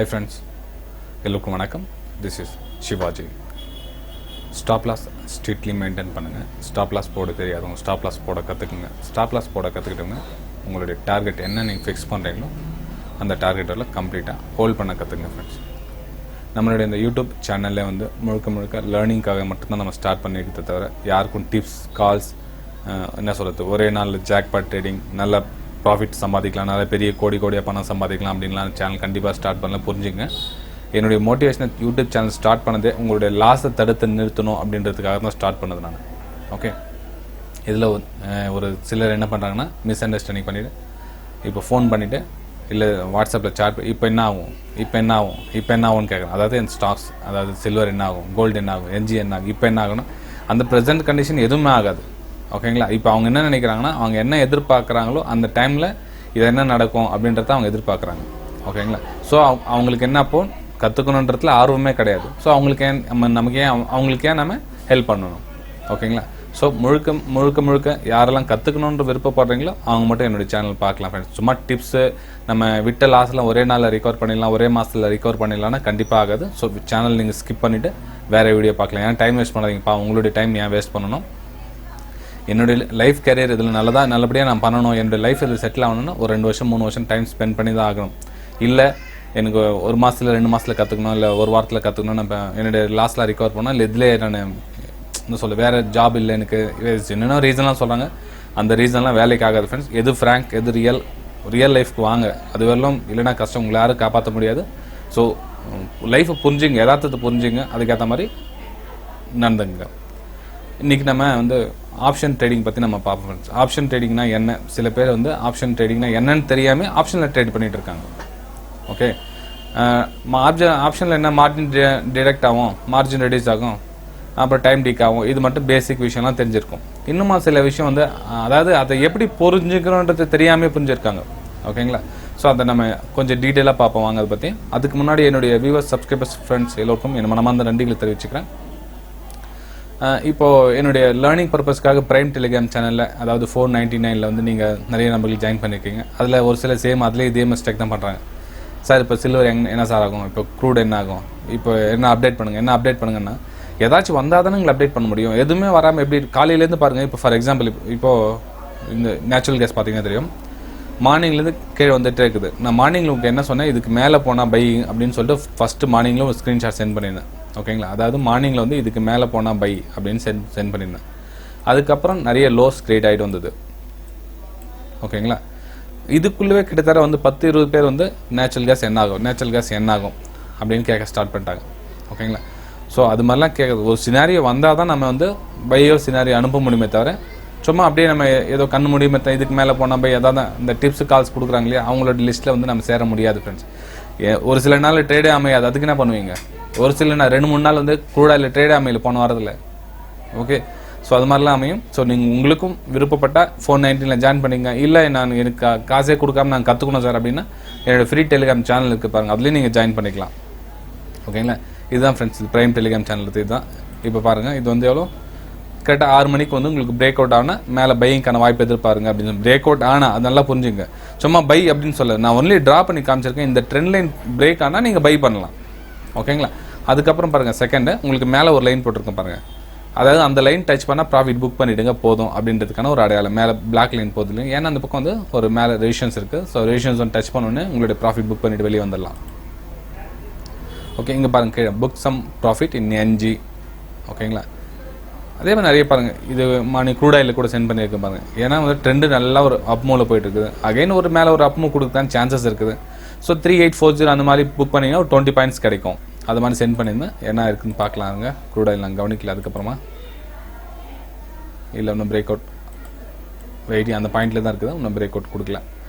Hi friends, எல்லாருக்கும் வணக்கம். This is Shivaji. Stop loss strictly maintain பண்ணுங்க. Stop loss போட தெரியாதவங்க stop loss போட கத்துக்குங்க. Stop loss போட கத்துக்கிட்டவங்க உங்களுடைய டார்கெட் என்ன நீங்க ஃபிக்ஸ் பண்றீங்களோ அந்த டார்கெட்டோட கம்ப்ளீட்டா ஹோல்ட் பண்ண கத்துக்குங்க ஃப்ரெண்ட்ஸ். நம்மளுடைய இந்த யூடியூப் சேனல்ல வந்து முழுக்க லேர்னிங்காக மட்டும் தான் நம்ம ஸ்டார்ட் பண்ணிருக்கதே தவிர யாருக்கும் டிப்ஸ் கால்ஸ் என்ன சொல்றது ஒரே நாள் ஜாக்பாட் ட்ரேடிங் நல்ல ப்ராஃபிட் சம்பாதிக்கலாம் நல்ல பெரிய கோடியாக பணம் சம்பாதிக்கலாம் அப்படின்லாம் சேனல் கண்டிப்பாக ஸ்டார்ட் பண்ணல புரிஞ்சுங்க. என்னுடைய மோட்டிவேஷனல் யூடியூப் சேனல் ஸ்டார்ட் பண்ணதே உங்களுடைய லாஸை தடுத்து நிறுத்தணும் அப்படின்றதுக்காக தான் ஸ்டார்ட் பண்ணது நான். ஓகே, இதில் ஒரு சிலர் என்ன பண்ணுறாங்கன்னா மிஸ் அண்டர்ஸ்டாண்டிங் பண்ணிவிட்டு இப்போ ஃபோன் பண்ணிவிட்டு இல்லை வாட்ஸ்அப்பில் சாட் இப்போ என்ன ஆகும்னு கேட்குறேன். அதாவது என் ஸ்டாக்ஸ் அதாவது சில்வர் என்ன ஆகும், கோல்டு என்ன ஆகும், என்ஜி என்ன ஆகும், இப்போ என்ன ஆகும்னா அந்த ப்ரெசென்ட் கண்டிஷன் எதுவுமே ஆகாது. ஓகேங்களா, இப்போ அவங்க என்ன நினைக்கிறாங்கன்னா அவங்க என்ன எதிர்பார்க்குறாங்களோ அந்த டைமில் இது என்ன நடக்கும் அப்படின்றத அவங்க எதிர்பார்க்குறாங்க. ஓகேங்களா, ஸோ அவங்களுக்கு என்ன அப்போ கற்றுக்கணுன்றதுல ஆர்வமே கிடையாது. ஸோ அவங்களுக்கு ஏன் நம்ம ஹெல்ப் பண்ணணும். ஓகேங்களா, ஸோ முழுக்க யாரெல்லாம் கற்றுக்கணுன்ற விருப்பப்படுறீங்களோ அவங்க மட்டும் என்னுடைய சேனல் பார்க்கலாம் ஃப்ரெண்ட்ஸ். சும்மா டிப்ஸு நம்ம விட்ட லாஸ்லாம் ஒரே நாளில் ரிகவர் பண்ணிடலாம் ஒரே மாதத்தில் ரிகவர் பண்ணிடலாம்னா கண்டிப்பாக ஆகாது. ஸோ சேனல் நீங்கள் ஸ்கிப் பண்ணிவிட்டு வேறு வீடியோ பார்க்கலாம். ஏன்னா டைம் வேஸ்ட் பண்ணாதீங்கப்பா, உங்களுடைய டைம் ஏன் வேஸ்ட் பண்ணணும். என்னுடைய லைஃப் கேரியர் இதில் நல்லபடியாக நான் பண்ணணும், என்னுடைய லைஃப் இதில் செட்டில் ஆகணும்னா ஒரு 2 வருஷம் 3 வருஷம் டைம் ஸ்பெண்ட் பண்ணி தான் ஆகணும். இல்லை எனக்கு ஒரு மாதத்தில் 2 மாதத்தில் கற்றுக்கணும் இல்லை ஒரு வாரத்தில் கற்றுக்கணும் நம்ம என்னுடைய லாஸ்ட்டில் ரிகவர் பண்ணால் இல்லை இதிலே நான் என்ன சொல்ல வேறு ஜாப் இல்லை எனக்கு என்னென்ன ரீசன்லாம் சொல்கிறாங்க. அந்த ரீசன்லாம் வேலைக்கு ஆகாது ஃப்ரெண்ட்ஸ். எது ஃப்ராங்க் எது ரியல் லைஃப்க்கு வாங்க, அது வரலாம் இல்லைனா கஷ்டம் உங்களை யாரும் காப்பாற்ற முடியாது. ஸோ லைஃப்பை புரிஞ்சுங்க, யதார்த்தத்தை புரிஞ்சுங்க, அதுக்கேற்ற மாதிரி நடந்துங்க. இன்றைக்கி நம்ம வந்து ஆப்ஷன் ட்ரேடிங் பற்றி நம்ம பார்ப்போம் ஃப்ரெண்ட்ஸ். ஆப்ஷன் ட்ரேடிங்னா என்ன, சில பேர் வந்து ஆப்ஷன் ட்ரேடிங்னா என்னன்னு தெரியாமல் ஆப்ஷனில் ட்ரேட் பண்ணிகிட்டு இருக்காங்க. ஓகே, ஆப்ஷனில் என்ன மார்ஜின் டிடெக்ட் ஆகும், மார்ஜின் ரெடியூஸ் ஆகும், அப்புறம் டைம் டிக் ஆகும், இது மட்டும் பேசிக் விஷயம்லாம் தெரிஞ்சிருக்கும். இன்னுமா சில விஷயம் வந்து அதாவது அதை எப்படி புரிஞ்சுக்கிறோன்றது தெரியாமல் புரிஞ்சிருக்காங்க. ஓகேங்களா, ஸோ அதை நம்ம கொஞ்சம் டீட்டெயிலாக பார்ப்போம் வாங்க அதை பற்றி. அதுக்கு முன்னாடி என்னுடைய வியூவர்ஸ் சப்ஸ்கிரைபர்ஸ் ஃப்ரெண்ட்ஸ் எல்லோருக்கும் என் மனமார்ந்த நன்றிகளை தெரிவிச்சுக்கிறேன். இப்போது என்னுடைய லேர்னிங் பர்பஸ்க்காக பிரைம் டெலிகிராம் சேனலில் அதாவது 499 வந்து நீங்கள் நிறைய நம்பர்கள் ஜாயின் பண்ணியிருக்கீங்க. அதில் ஒரு சில அதிலே இதே மிஸ்டேக் தான் பண்ணுறாங்க. சார் இப்போ சில்வர் என்ன சார் ஆகும், இப்போ க்ரூட் என்ன ஆகும், இப்போ என்ன அப்டேட் பண்ணுங்கன்னா ஏதாச்சும் வந்தால் தானே உங்களை அப்டேட் பண்ண முடியும். எதுவுமே வராமல் எப்படி காலையிலேருந்து பாருங்கள். இப்போ ஃபார் எக்ஸாம்பிள் இப்போது இந்த நேச்சுரல் கேஸ் பார்த்தீங்கன்னா தெரியும், மார்னிங்லேருந்து கீழே வந்துகிட்டே இருக்குது. நான் மார்னிங்கில் உங்களுக்கு என்ன சொன்னேன், இதுக்கு மேலே போனால் பை அப்படின்னு சொல்லிட்டு ஃபஸ்ட்டு மார்னிங்கில் ஒரு ஸ்க்ரீன்ஷாட் சென்ட் பண்ணியிருந்தேன். ஓகேங்களா, அதாவது மார்னிங்கில் வந்து இதுக்கு மேலே போனால் பை அப்படின்னு சென்ட் பண்ணியிருந்தேன். அதுக்கப்புறம் நிறைய லோஸ் கிரியேட் ஆகிட்டு வந்தது. ஓகேங்களா, இதுக்குள்ளவே கிட்டத்தட்ட வந்து 10-20 பேர் வந்து நேச்சுரல் கேஸ் என்ன ஆகும் அப்படின்னு கேட்க ஸ்டார்ட் பண்ணிட்டாங்க. ஓகேங்களா, ஸோ அது மாதிரிலாம் கேட்குறது ஒரு சினாரியோ வந்தால் தான் நம்ம வந்து பையோ சினாரியோ அனுப்ப முடியுமே தவிர சும்மா அப்படியே நம்ம ஏதோ கண்ணு முடியுமே இதுக்கு மேலே போனால் பை அதாவது இந்த டிப்ஸ் கால்ஸ் கொடுக்குறாங்க இல்லையா அவங்களோட லிஸ்ட்டில் வந்து நம்ம சேர முடியாது ஃப்ரெண்ட்ஸ். ஒரு சில நாள் ட்ரேடே அமையாது, அதுக்கு என்ன பண்ணுவீங்க. ஒரு சில 2-3 நாள் வந்து க்ரூடாயில் ட்ரேடே அமையல போன வாரத்தில். ஓகே, ஸோ அது மாதிரிலாம் அமையும். ஸோ நீங்கள் உங்களுக்கும் விருப்பப்பட்ட 499 ஜாயின் பண்ணிங்க. இல்லை நான் எனக்கு காசே கொடுக்காம நான் கற்றுக்கணும் சார் அப்படின்னா என்னோடய ஃப்ரீ டெலிகிராம் சேனல் இருக்குது பாருங்கள், அதுலேயும் நீங்கள் ஜாயின் பண்ணிக்கலாம். ஓகேங்களா, இதுதான் ஃப்ரெண்ட்ஸ் இது பிரைம் டெலிகிராம் சேனல் இதுதான். இப்போ பாருங்கள், இது வந்து எவ்வளோ கரெக்டாக 6 மணிக்கு வந்து உங்களுக்கு பிரேக் அவுட் ஆனால் மேலே பையிங்கான வாய்ப்பு எதிர்பாருங்க அப்படின்னு பிரேக் அவுட் ஆனால் அது நல்லா புரிஞ்சுங்க. சும்மா பை அப்படின்னு சொல்ல நான் ஒன்லி ட்ரா பண்ணி காமிச்சிருக்கேன். இந்த ட்ரெண்ட் லைன் பிரேக் ஆனால் நீங்கள் பை பண்ணலாம். ஓகேங்களா, அதுக்கப்புறம் பாருங்கள் செகண்டு உங்களுக்கு மேலே ஒரு லைன் போட்டிருக்கேன் பாருங்கள், அதாவது அந்த லைன் டச் பண்ணால் ப்ராஃபிட் புக் பண்ணிவிடுங்க போதும் அப்படின்றதுக்கான ஒரு அடையாளம். மேலே பிளாக் லைன் போகுது இல்லைங்க, ஏன்னா அந்த பக்கம் வந்து ஒரு மேலே ரெசிஷன்ஸ் இருக்குது. ஸோ ரெசிஷன்ஸ் வந்து டச் பண்ணோன்னே உங்களுடைய ப்ராஃபிட் புக் பண்ணிவிட்டு வெளியே வந்துடலாம். ஓகே, இங்கே பாருங்கள் கீழே book some profit in NG. ஓகேங்களா, அதே மாதிரி நிறைய பாருங்கள் இது மார்னிங் க்ரூட் ஆயில் கூட சென்ட் பண்ணியிருக்கேன் பாருங்கள். ஏன்னா வந்து ட்ரெண்டு நல்லா ஒரு அப் மூவில் போயிட்டு இருக்குது. அகைன் ஒரு மேலே ஒரு அப் மூவ் கொடுக்குதான் சான்சஸ் இருக்குது. ஸோ 3840 அந்த மாதிரி புக் பண்ணிங்கன்னா ஒரு 20 பாயிண்ட்ஸ் கிடைக்கும். அது மாதிரி சென்ட் பண்ணியிருந்தேன். என்ன இருக்குதுன்னு பார்க்கலாங்க. க்ரூட் ஆயில் நாங்கள் கவனிக்கல. அதுக்கப்புறமா இல்லை இன்னும் பிரேக் அவுட் வெயிட்டி அந்த பாயிண்ட்டில் தான் இருக்குது, இன்னும் பிரேக் அவுட் கொடுக்கல.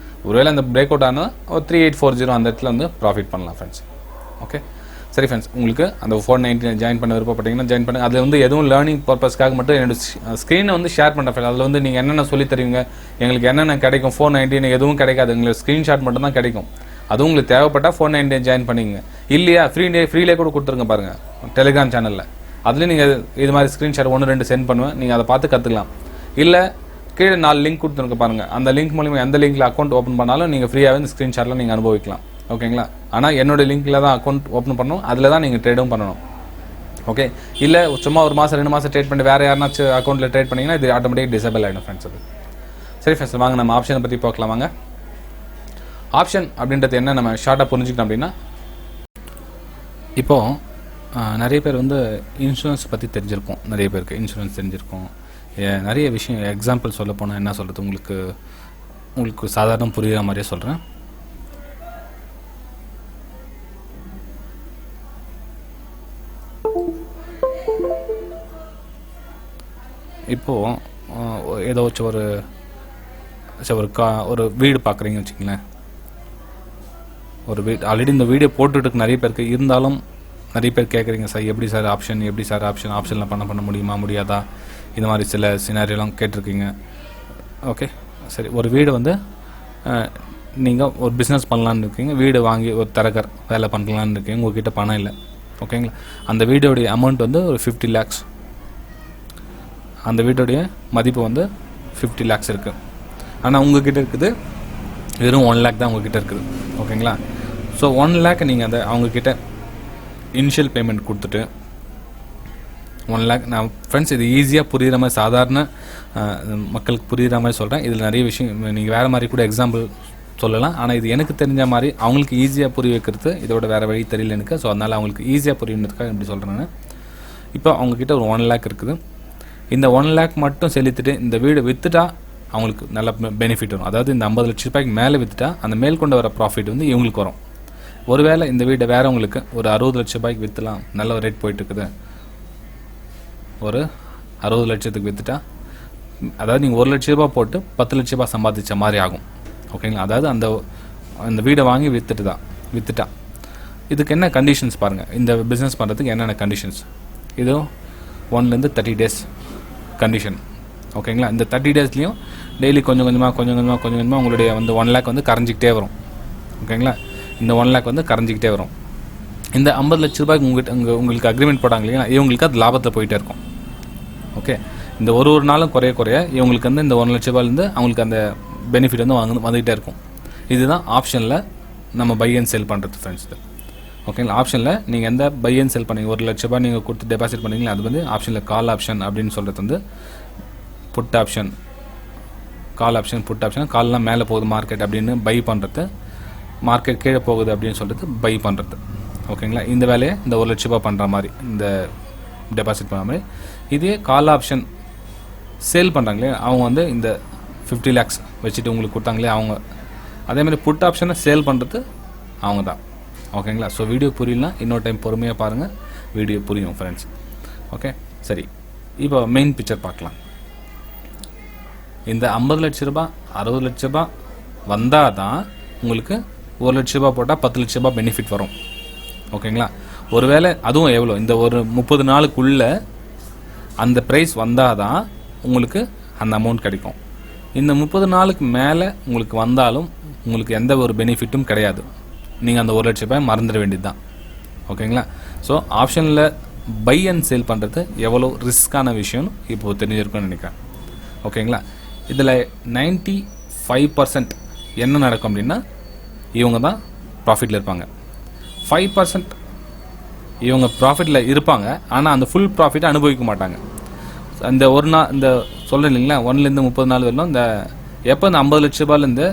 ஒருவேளை அந்த பிரேக் அவுட் ஆனால் ஒரு 3840 அந்த இடத்துல வந்து ப்ராஃபிட் பண்ணலாம் ஃப்ரெண்ட்ஸ். ஓகே சரி ஃப்ரெண்ட்ஸ், உங்களுக்கு அந்த 499 ஜாயின் பண்ண விருப்பப்பட்டீங்கன்னா ஜாயின் பண்ணுங்கள். அதில் வந்து எதுவும் லேர்னிங் பர்பஸ்க்காக மட்டும் என்னோட ஸ்க்ரீனை வந்து ஷேர் பண்ணுறேன் ஃப்ரெண்ட். அதில் வந்து நீங்கள் என்னென்ன சொல்லி தருவீங்க, எங்களுக்கு என்னென்ன கிடைக்கும். 499 எதுவும் கிடைக்காது, உங்களுக்கு ஸ்க்ரீன்ஷாட் மட்டும் தான் கிடைக்கும். அதுவும் உங்களுக்கு தேவைப்பட்டால் 499 ஜாயின் பண்ணிங்க. இல்லையா ஃப்ரீலே கூட கொடுத்துருங்க பாருங்கள் டெலிகிராம் சேனலில். அதுலேயும் நீங்கள் இது மாதிரி ஸ்க்ரீன்ஷாட் 1-2 சென்ட் பண்ணுவேன், நீங்கள் அதை பார்த்து கற்றுக்கலாம். இல்லை கீழே 4 லிங்க் கொடுத்துருங்க பாருங்கள், அந்த லிங்க் மூலிமா எந்த லிங்க்கில் அக்கௌண்ட் ஓப்பன் பண்ணாலும் நீங்கள் ஃப்ரீயாகவே இந்த ஸ்க்ரீன்ஷாட்டில் நீங்கள் அனுபவிக்கலாம். ஓகேங்களா. ஆனால் என்னோடய லிங்க்கில் தான் அக்கௌண்ட் ஓப்பன் பண்ணணும், அதில் தான் நீங்கள் ட்ரேடும் பண்ணணும். ஓகே, இல்லை சும்மா ஒரு மாதம் 2 மாதம் ட்ரேட் பண்ணி வேறு யாருனாச்சும் அக்கௌண்ட்டில் ட்ரேட் பண்ணிங்கன்னா இது ஆட்டோமேட்டிக் டிசேபிள் ஆகிடும் ஃப்ரெண்ட்ஸ். அது சரி ஃப்ரெண்ட்ஸ், வாங்க நம்ம ஆப்ஷனை பற்றி பார்க்கலாம். வாங்க, ஆப்ஷன் அப்படின்றது என்ன நம்ம ஷார்ட்டாக புரிஞ்சுக்கணும் அப்படின்னா, இப்போது நிறைய பேர் வந்து இன்சூரன்ஸ் பற்றி தெரிஞ்சிருக்கும், நிறைய பேருக்கு இன்சூரன்ஸ் தெரிஞ்சிருக்கும். நிறைய விஷயம் எக்ஸாம்பிள் சொல்ல போனால் என்ன சொல்கிறது, உங்களுக்கு சாதாரண புரிகிற மாதிரியே சொல்கிறேன். இப்போது ஏதோ ஒரு வீடு பார்க்குறீங்கன்னு வச்சுக்கங்களேன். ஒரு வீடு ஆல்ரெடி இந்த வீடியோ போட்டுட்டு நிறைய பேருக்கு இருந்தாலும் நிறைய பேர் கேட்குறீங்க, சார் எப்படி சார் ஆப்ஷனில் பண்ண முடியுமா முடியாதா, இந்த மாதிரி சில சினாரியோலாம் கேட்டிருக்கீங்க. ஓகே சரி, ஒரு வீடு வந்து நீங்கள் ஒரு பிஸ்னஸ் பண்ணலான்னு இருக்கீங்க, வீடு வாங்கி ஒரு தரகர் வேலை பண்ணலான்னு இருக்கீங்க, உங்கள்கிட்ட பணம் இல்லை. ஓகேங்களா, அந்த வீடோடைய அமௌண்ட் வந்து ஒரு 50 lakhs, அந்த வீட்டோடைய மதிப்பு வந்து 50 lakhs இருக்குது. ஆனால் உங்ககிட்ட இருக்குது வெறும் 1 lakh தான் உங்ககிட்ட இருக்குது. ஓகேங்களா, ஸோ 1 lakh நீங்கள் அவங்கக்கிட்ட இனிஷியல் பேமெண்ட் கொடுத்துட்டு 1 lakh. நான் ஃப்ரெண்ட்ஸ் இது ஈஸியாக புரிகிற மாதிரி, சாதாரண மக்களுக்கு புரிகிற மாதிரி சொல்கிறேன். இதில் நிறைய விஷயம் நீங்கள் வேறு மாதிரி கூட எக்ஸாம்பிள் சொல்லலாம், ஆனால் இது எனக்கு தெரிஞ்ச மாதிரி அவங்களுக்கு ஈஸியாக புரிய வைக்கிறது இதோட வேறு வழி தெரியல எனக்கு. ஸோ அதனால் அவங்களுக்கு ஈஸியாக புரியணுன்றதுக்காக எப்படி சொல்கிறேன்னு, இப்போ அவங்கக்கிட்ட ஒரு 1 lakh இருக்குது. இந்த 1 lakh மட்டும் செலுத்திட்டு இந்த வீடு விற்றுட்டா அவங்களுக்கு நல்ல பெனிஃபிட் வரும். அதாவது இந்த 50 லட்ச ரூபாய்க்கு மேலே விற்றுட்டா அந்த மேல் கொண்டு வர ப்ராஃபிட் வந்து இவங்களுக்கு வரும். ஒருவேளை இந்த வீட்டை வேறவங்களுக்கு ஒரு 60 லட்ச ரூபாய்க்கு விற்றுலாம், நல்ல ஒரு ரேட் போயிட்டுருக்குது, ஒரு 60 லட்சத்துக்கு விற்றுட்டா, அதாவது நீங்கள் 1 லட்ச ரூபா போட்டு 10 லட்ச ரூபா சம்பாதிச்ச மாதிரி ஆகும். ஓகேங்களா, அதாவது அந்த வீடை வாங்கி விற்றுட்டா இதுக்கு என்ன கண்டிஷன்ஸ் பாருங்கள். இந்த பிஸ்னஸ் பண்ணுறதுக்கு என்னென்ன கண்டிஷன்ஸ், இது 1 to 30 days கண்டிஷன். ஓகேங்களா, இந்த 30 daysலையும் டெய்லி கொஞ்சம் கொஞ்சமாக உங்களுடைய வந்து 1 lakh வந்து கரைஞ்சிக்கிட்டே வரும். ஓகேங்களா, இந்த 1 lakh வந்து கரைஞ்சிக்கிட்டே வரும். இந்த 50 லட்ச ரூபாய்க்கு உங்களுக்கு அக்ரிமெண்ட் போட்டாங்க இல்லைங்களா, இவங்களுக்கு அது லாபத்தில் போயிட்டே இருக்கும். ஓகே, இந்த ஒரு நாளும் குறைய இவங்களுக்கு வந்து இந்த 1 லட்ச ரூபாயிலேருந்து அவங்களுக்கு அந்த பெனிஃபிட் வந்து வந்துகிட்டே இருக்கும். இதுதான் ஆப்ஷனில் நம்ம பை அண்ட் செல் பண்ணுறது ஃப்ரெண்ட்ஸ். இது ஓகேங்களா, ஆப்ஷனில் நீங்கள் எந்த பை அண்ட் செல் பண்ணீங்க, 1 லட்ச ரூபாய் நீங்கள் கொடுத்து டெபாசிட் பண்ணீங்களா, அது வந்து ஆப்ஷனில் கால் ஆப்ஷன் அப்படின்னு சொல்கிறது வந்து put option. Call option, put option. கால்லாம் மேலே போகுது மார்க்கெட் அப்படின்னு பை பண்ணுறது, மார்க்கெட் கீழே போகுது அப்படின்னு சொல்கிறது பை பண்ணுறது. ஓகேங்களா, இந்த வேலையை இந்த 1 லட்ச ரூபாய் பண்ணுற மாதிரி, இந்த டெபாசிட் பண்ணுற மாதிரி. இதே கால் ஆப்ஷன் சேல் பண்ணுறாங்களே அவங்க வந்து இந்த 50 lakhs வச்சுட்டு உங்களுக்கு கொடுத்தாங்களே அவங்க, அதேமாதிரி புட் ஆப்ஷனை சேல் பண்ணுறது அவங்க தான். ஓகேங்களா, ஸோ வீடியோ புரியலனா இன்னொரு டைம் பொறுமையாக பாருங்கள், வீடியோ புரியும் ஃப்ரெண்ட்ஸ். ஓகே சரி, இப்போ மெயின் பிக்சர் பார்க்கலாம். இந்த 50 லட்ச ரூபாய் 60 லட்ச ரூபாய் வந்தால் தான் உங்களுக்கு 1 லட்ச ரூபாய் போட்டால் 10 லட்ச ரூபாய் பெனிஃபிட் வரும். ஓகேங்களா, ஒருவேளை அதுவும் எவ்வளோ, இந்த ஒரு 30 நாளுக்குள்ளே அந்த ப்ரைஸ் வந்தால் தான் உங்களுக்கு அந்த அமௌண்ட் கிடைக்கும். இந்த 30 நாளுக்கு மேலே உங்களுக்கு வந்தாலும் உங்களுக்கு எந்த ஒரு பெனிஃபிட்டும் கிடையாது. நீங்கள் அந்த 1 லட்ச ரூபாய் மறந்துட வேண்டியது தான். ஓகேங்களா, ஸோ ஆப்ஷனில் பை அண்ட் சேல் பண்ணுறது எவ்வளோ ரிஸ்க்கான விஷயம்னு இப்போது தெரிஞ்சிருக்குன்னு நினைக்கிறேன். ஓகேங்களா, இதில் 95% என்ன நடக்கும் அப்படின்னா இவங்க தான் ப்ராஃபிட்டில் இருப்பாங்க. 5% இவங்க ப்ராஃபிட்டில் இருப்பாங்க, ஆனால் அந்த ஃபுல் ப்ராஃபிட்டை அனுபவிக்க மாட்டாங்க. அந்த ஒரு நாள் இந்த சொல்கிறேன் இல்லைங்களா, 1லேருந்து 30 நாள் வரலாம். இந்த எப்போ இந்த 50 லட்ச ரூபாயிலேருந்து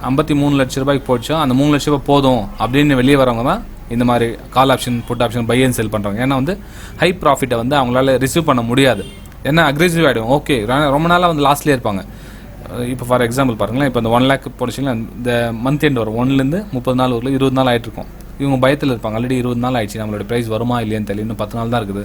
53 லட்ச ரூபாய்க்கு போச்சோ அந்த 3 லட்ச ரூபாய் போதும் அப்படின்னு வெளியே வரவங்க தான் இந்த மாதிரி call option put option buy and sell பண்ணுறாங்க. ஏன்னா வந்து ஹை ப்ராஃபிட்டை வந்து அவங்களால ரிசீவ் பண்ண முடியாது, ஏன்னா அக்ரெசிவ் ஆகிடும். ஓகே, ரொம்ப நாளாக வந்து லாஸ்ட்லேயே இருப்பாங்க. இப்போ ஃபார் எக்ஸாம்பிள் பாருங்களேன், இப்போ இந்த 1 lakh போனீங்கன்னா இந்த மந்த் எண்ட் வரும், 1லேருந்து 30 நாள் வரல 20 நாள் ஆகிட்டு இருக்கும். இவங்க பயத்தில் இருப்பாங்க, ஆல்ரெடி 20 நாள் ஆயிடுச்சு, நம்மளோட ப்ரைஸ் வருமா இல்லையான்னு தெரியல, இன்னும் 10 நாள் தான் இருக்குது,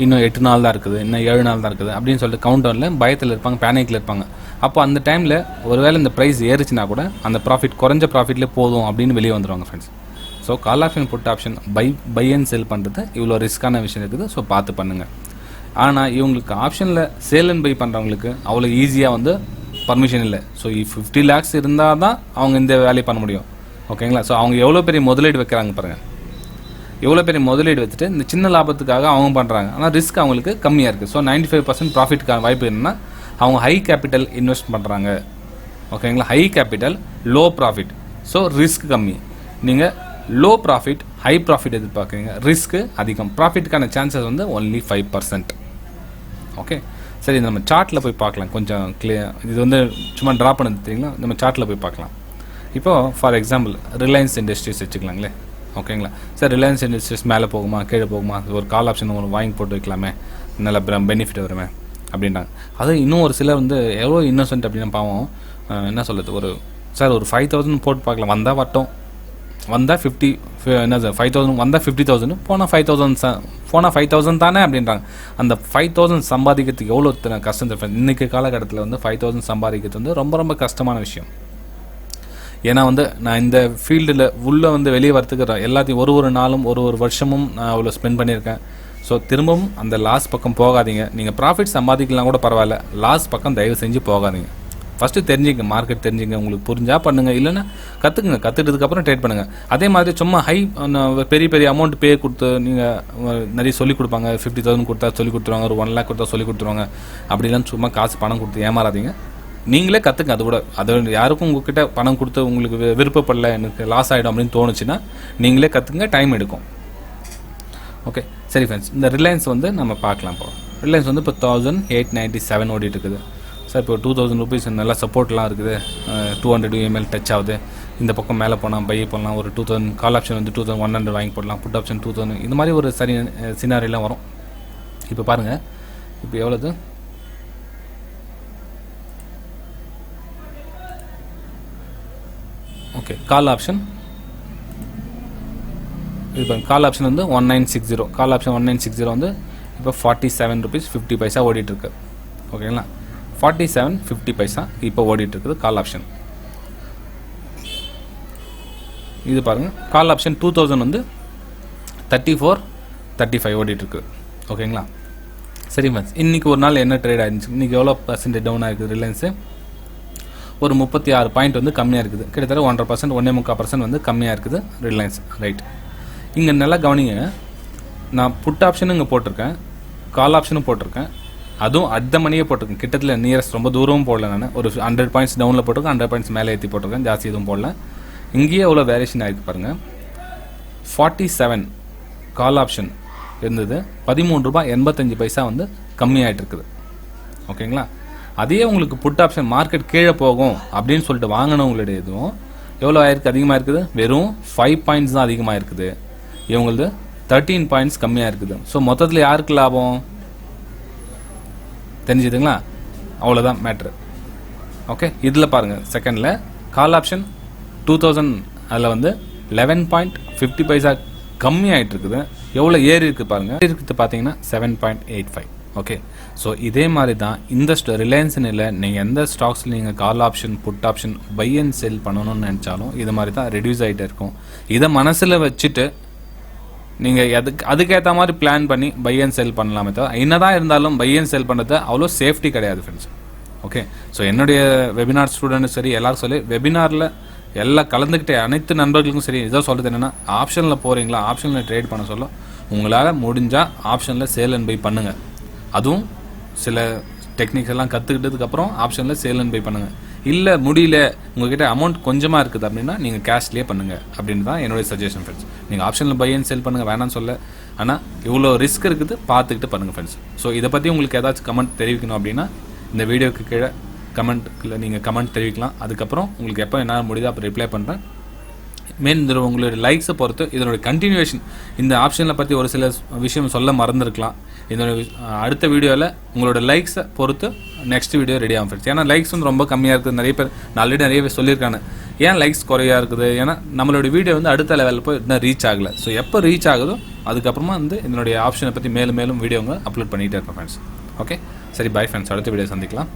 இன்னும் 8 நாள் தான் இருக்குது, இன்னும் 7 நாள் தான் இருக்குது அப்படின்னு சொல்லிட்டு கவுண்டரில் பயத்தில் இருப்பாங்க, பேனிக்கில் இருப்பாங்க. அப்போ அந்த டைமில் ஒருவேளை இந்த ப்ரைஸ் ஏறிச்சுன்னா கூட அந்த ப்ராஃபிட் குறைஞ்ச ப்ராஃபிட்லேயே போதும் அப்படின்னு வெளியே வந்துடுவாங்க friends. So call option put option buy and sell பண்ணுறது இவ்வளோ ரிஸ்க்கான விஷயம் இருக்குது. ஸோ பார்த்து பண்ணுங்கள். ஆனால் இவங்களுக்கு ஆப்ஷனில் சேல் அண்ட் பை பண்ணுறவங்களுக்கு அவ்வளோ ஈஸியாக வந்து பர்மிஷன் இல்லை. ஸோ 50 lakhs இருந்தால் தான் அவங்க இந்த வேலையை பண்ண முடியும். ஓகேங்களா, ஸோ அவங்க எவ்வளோ பெரிய முதலீடு வைக்கிறாங்க பாருங்கள், எவ்வளோ பெரிய முதலீடு வச்சுட்டு இந்த சின்ன லாபத்துக்காக அவங்க பண்ணுறாங்க, ஆனால் ரிஸ்க் அவங்களுக்கு கம்மியாக இருக்குது. ஸோ 95% ப்ராஃபிட்கான வாய்ப்பு என்னென்னா அவங்க ஹை கேபிட்டல் இன்வெஸ்ட் பண்ணுறாங்க. ஓகேங்களா, high capital low profit, so risk கம்மி. நீங்கள் லோ ப்ராஃபிட் ஹை ப்ராஃபிட் எதிர்பார்க்குறீங்க, ரிஸ்க்கு அதிகம், ப்ராஃபிட்டுக்கான சான்சஸ் வந்து ஒன்லி 5%. ஓகே, சரி நம்ம சார்ட்டில் போய் பார்க்கலாம். கொஞ்சம் கிளியர், இது வந்து சும்மா ட்ரா பண்ணது தெரியுங்களா, நம்ம சார்ட்டில் போய் பார்க்கலாம். இப்போது ஃபார் எக்ஸாம்பிள் ரிலையன்ஸ் இண்டஸ்ட்ரீஸ் வச்சுக்கலாங்களே. ஓகேங்களா சார், ரிலையன்ஸ் இண்டஸ்ட்ரீஸ் மேலே போகுமா கீழே போகுமா, ஒரு கால் ஆப்ஷன் ஒன்று வாங்கி போட்டு வைக்கலாமே, நல்ல பெனிஃபிட் வருமே அப்படின்றாங்க. அது இன்னும் ஒரு சிலர் வந்து எவ்வளோ இன்னோசென்ட் அப்படின்னா பாவம், என்ன சொல்கிறது, ஒரு 5,000 போட்டு பார்க்கலாம், வந்தால் வட்டம், வந்தால் 50 என்ன சார் 5,000 வந்தால் 50,000 போனால் 5,000 தானே அப்படின்றாங்க. அந்த 5,000 சம்பாதிக்கிறதுக்கு எவ்வளோ கஷ்டம் தெரியும். இன்றைக்கி காலகட்டத்தில் வந்து 5,000 சம்பாதிக்கிறது வந்து ரொம்ப ரொம்ப கஷ்டமான விஷயம். ஏன்னா வந்து நான் இந்த ஃபீல்டில் உள்ளே வந்து வெளியே வரத்துக்கு எல்லாத்தையும் ஒரு நாளும் ஒரு வருஷமும் நான் அவ்வளோ ஸ்பெண்ட் பண்ணியிருக்கேன். ஸோ திரும்பவும் அந்த லாஸ் பக்கம் போகாதீங்க. நீங்கள் ப்ராஃபிட் சம்பாதிக்கலாம் கூட பரவாயில்ல, லாஸ் பக்கம் தயவு செஞ்சு போகாதீங்க. ஃபஸ்ட்டு தெரிஞ்சுங்க, மார்க்கெட் தெரிஞ்சுங்க, உங்களுக்கு புரிஞ்சால் பண்ணுங்கள், இல்லைன்னா கற்றுக்குங்க, கற்றுக்கிட்டதுக்கப்புறம் ட்ரேட் பண்ணுங்கள். அதே மாதிரி சும்மா பெரிய அமௌண்ட் பே கொடுத்து நீங்கள் நிறைய சொல்லிக் கொடுப்பாங்க, 50,000 கொடுத்தா சொல்லி கொடுத்துருவாங்க, ஒரு 1 lakh கொடுத்தா சொல்லி கொடுத்துருவாங்க, அப்படிலாம் சும்மா காசு பணம் கொடுத்து ஏமாறாதீங்க. நீங்களே கற்றுங்க. அது யாருக்கும் உங்ககிட்ட பணம் கொடுத்து உங்களுக்கு விருப்பப்படல, எனக்கு லாஸ் ஆகிடும் அப்படின்னு தோணுச்சுன்னா நீங்களே கற்றுங்க, டைம் எடுக்கும். ஓகே சரி ஃப்ரெண்ட்ஸ், இந்த ரிலையன்ஸ் வந்து நம்ம பார்க்கலாம். இப்போ ரிலையன்ஸ் வந்து இப்போ 1,897 ஓடிட்டு இருக்குது சார். இப்போ 2,000 rupees நல்லா சப்போர்ட்லாம் இருக்குது, 200 ml டச் ஆகுது. இந்த பக்கம் மேலே போனால் பை பண்ணலாம், ஒரு 2,000 கால் ஆப்ஷன் வந்து 2,100 வாங்கி போடலாம், புட் ஆப்ஷன் 2,000, இந்த மாதிரி ஒரு சினாரியெல்லாம் வரும். இப்போ பாருங்கள், இப்போ எவ்வளோது, ஓகே கால் ஆப்ஷன், இப்போ கால் ஆப்ஷன் வந்து 1960, கால் ஆப்ஷன் 1960 வந்து இப்போ 47 rupees 50 paisa ஓடிட்டுருக்கு. ஓகேங்களா, 47.50 paisa இப்போ ஓடிட்டுருக்குது கால் ஆப்ஷன். இது பாருங்கள், கால் ஆப்ஷன் 2,000 வந்து 34.35 ஓடிட்டுருக்கு. ஓகேங்களா சரி ஃப்ரெண்ட்ஸ், இன்றைக்கி ஒரு நாள் என்ன ட்ரேட் ஆகிருந்துச்சு, இன்றைக்கி எவ்வளோ % டவுன் ஆகிருக்குது ரிலையன்ஸு, ஒரு 36 பாயிண்ட் வந்து கம்மியாக இருக்குது. கிட்டத்தட்ட 1.5% 1.25% வந்து கம்மியாக இருக்குது ரிலையன்ஸ். ரைட், இங்கே நல்லா கவனிங்க, நான் புட் ஆப்ஷனும் இங்கே போட்டிருக்கேன், கால் ஆப்ஷனும் போட்டிருக்கேன், அதுவும் அட் மணியே போட்டிருக்கேன். கிட்டத்தில் நியரஸ்ட் ரொம்ப தூரமும் போடல, நான் ஒரு 100 points டவுனில் போட்டிருக்கேன், 100 points மேலே ஏற்றி போட்டிருக்கேன், ஜாஸ்தி எதுவும் போடல. இங்கேயே எவ்வளோ வேரியேஷன் ஆகிருக்கு பாருங்கள். 47 கால் ஆப்ஷன் இருந்தது, 13 ரூபாய் 85 பைசா வந்து கம்மியாகிட்டு இருக்குது. ஓகேங்களா, அதே உங்களுக்கு புட் ஆப்ஷன் மார்க்கெட் கீழே போகும் அப்படின்னு சொல்லிட்டு வாங்கினவங்களுடைய இதுவும் எவ்வளோ ஆயிருக்கு, அதிகமாக இருக்குது, வெறும் 5 points தான் அதிகமாக இருக்குது. இவங்களது 13 points கம்மியாக இருக்குது. ஸோ மொத்தத்தில் யாருக்கு லாபம் தெரிஞ்சுதுங்களா, அவ்வளோதான் மேட்ரு. ஓகே, இதில் பாருங்கள், செகண்டில் கால் ஆப்ஷன் 2,000 அதில் வந்து 11.50 பைசா கம்மியாகிட்டு இருக்குது. எவ்வளோ ஏறி இருக்குது பாருங்கள், இருக்குது பார்த்தீங்கன்னா 7.85. ஓகே, ஸோ இதே மாதிரி தான் இந்த ரிலையன்ஸ்னு இல்லை, நீங்கள் எந்த ஸ்டாக்ஸில் நீங்கள் call option put option buy and sell பண்ணணும்னு நினச்சாலும் இது மாதிரி தான் ரெடியூஸ் ஆகிட்டே இருக்கும். இதை மனசில் வச்சுட்டு நீங்கள் அதுக்கேற்ற மாதிரி பிளான் பண்ணி பை அண்ட் செல் பண்ணலாமே தவிர, என்னதான் இருந்தாலும் பை அண்ட் செல் பண்ணுறது அவ்வளோ சேஃப்டி கிடையாது ஃப்ரெண்ட்ஸ். ஓகே, ஸோ என்னுடைய வெபினார் ஸ்டூடெண்ட்டும் சரி, எல்லாரும் சொல்லி வெபினாரில் எல்லாம் கலந்துக்கிட்ட அனைத்து நண்பர்களுக்கும் சரி இதான் சொல்கிறது என்னென்னா, ஆப்ஷனில் போகிறீங்களா, ஆப்ஷனில் ட்ரேட் பண்ண சொல்ல உங்களால் முடிஞ்சால் ஆப்ஷனில் சேல் அண்ட் பை பண்ணுங்கள். அதுவும் சில டெக்னிக்ஸ் எல்லாம் கற்றுக்கிட்டதுக்கப்புறம் ஆப்ஷனில் சேல் அண்ட் பை பண்ணுங்கள். இல்லை முடியல, உங்கள்கிட்ட அமௌண்ட் கொஞ்சமாக இருக்குது அப்படின்னா நீங்கள் கேஷ்லேயே பண்ணுங்கள் அப்படின்னு தான் என்னுடைய சஜஷன் ஃப்ரெண்ட்ஸ். நீங்கள் ஆப்ஷனில் பை அண்ட் செல் பண்ணுங்கள் வேணான்னு சொல்ல, ஆனால் இவ்வளோ ரிஸ்க் இருக்குது, பார்த்துக்கிட்டு பண்ணுங்கள் ஃப்ரெண்ட்ஸ். ஸோ இதை பற்றி உங்களுக்கு ஏதாச்சும் கமெண்ட் தெரிவிக்கணும் அப்படின்னா இந்த வீடியோக்கு கீழே கமெண்ட்டில் நீங்கள் கமெண்ட் தெரிவிக்கலாம். அதுக்கப்புறம் உங்களுக்கு எப்போ என்ன முடியுதோ அப்போ ரிப்ளை பண்ணுறேன். மேலும் உங்களுடைய லைக்ஸை பொறுத்து இதனுடைய கண்டினியூவேஷன், இந்த ஆப்ஷனில் பற்றி ஒரு சில விஷயம் சொல்ல மறந்துருக்கலாம். இதனுடைய அடுத்த வீடியோவில் உங்களோட லைக்ஸை பொறுத்து நெக்ஸ்ட் வீடியோ ரெடி ஆகும் ஃப்ரெண்ட்ஸ். ஏன்னா லைக்ஸ் வந்து ரொம்ப கம்மியாக இருக்குது. நிறைய பேர் ஆல்ரெடி நிறைய பேர் சொல்லியிருக்காங்க, ஏன் லைக்ஸ் குறையாக இருக்குது, ஏன்னா நம்மளோட வீடியோ வந்து அடுத்த லெவலில் போய் இன்னும் ரீச் ஆகலை. ஸோ எப்போ ரீச் ஆகுதோ அதுக்கப்புறமா வந்து இதனுடைய ஆப்ஷனை பற்றி மேலும் வீடியோங்க அப்லோட் பண்ணிகிட்டே இருக்கேன் ஃப்ரெண்ட்ஸ். ஓகே சரி, பாய் ஃப்ரெண்ட்ஸ், அடுத்த வீடியோ சந்திக்கலாம்.